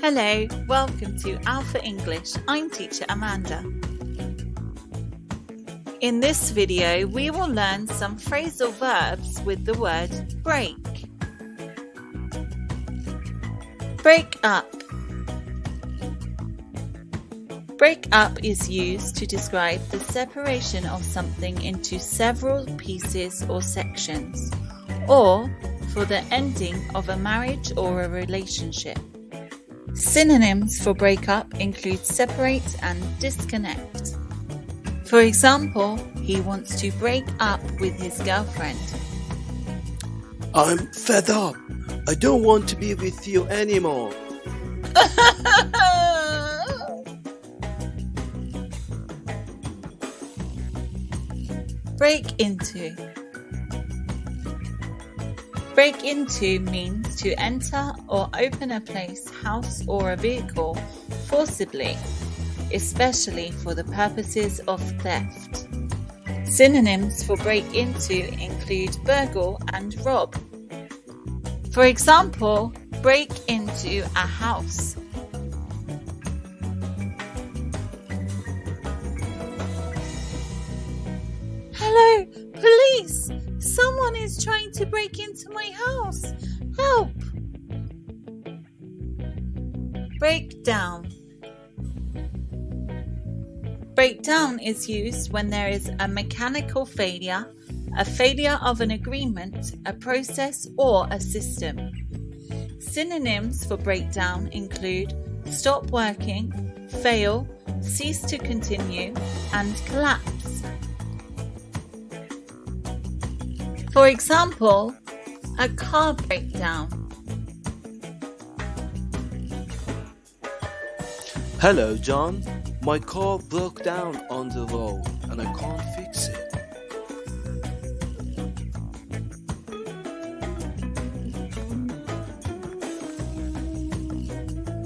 Hello, welcome to Alpha English. I'm teacher Amanda. In this video, we will learn some phrasal verbs with the word break. Break up. Break up is used to describe the separation of something into several pieces or sections, or for the ending of a marriage or a relationship. Synonyms for break up include separate and disconnect. For example, he wants to break up with his girlfriend. I'm fed up. I don't want to be with you anymore. Break into. Break into means to enter or open a place, house, or a vehicle forcibly, especially for the purposes of theft. Synonyms for break into include burgle and rob. For example, break into a house. Hello, police! Someone is trying to break into my house. Help! Break down. Breakdown is used when there is a mechanical failure, a failure of an agreement, a process, or a system. Synonyms for breakdown include stop working, fail, cease to continue, and collapse. For example, a car breakdown. Hello, John. My car broke down on the road and I can't fix it.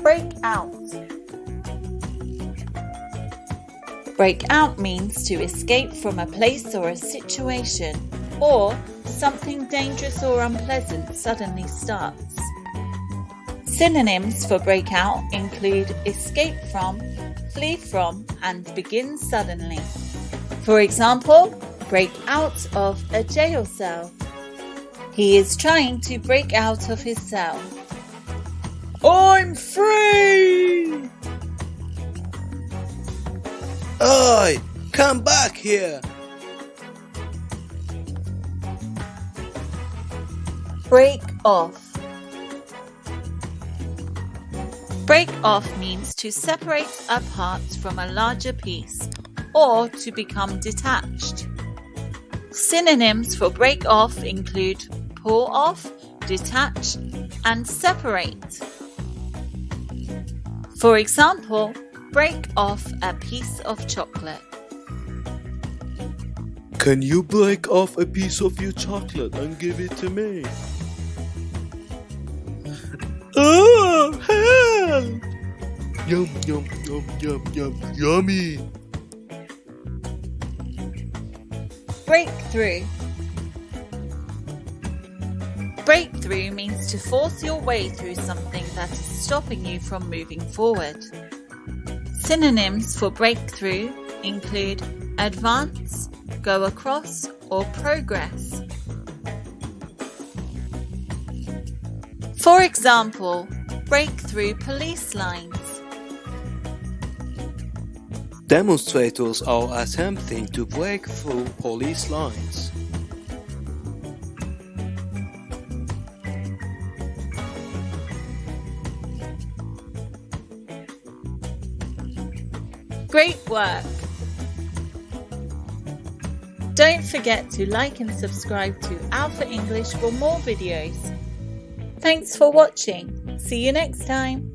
Break out. Break out means to escape from a place or a situation, or something dangerous or unpleasant suddenly starts. Synonyms for break out include escape from, flee from, and begin suddenly. For example, break out of a jail cell. He is trying to break out of his cell. I'm free! Oi! Come back here! Break off. Break off means to separate apart from a larger piece or to become detached. Synonyms for break off include pull off, detach, and separate. For example, break off a piece of chocolate. Can you break off a piece of your chocolate and give it to me? Oh, help! Yum, yum, yum, yum, yum, yummy! Breakthrough. Breakthrough means to force your way through something that is stopping you from moving forward. Synonyms for breakthrough include advance, go across, or progress. For example, break through police lines. Demonstrators are attempting to break through police lines. Great work! Don't forget to like and subscribe to Alpha English for more videos. Thanks for watching. See you next time.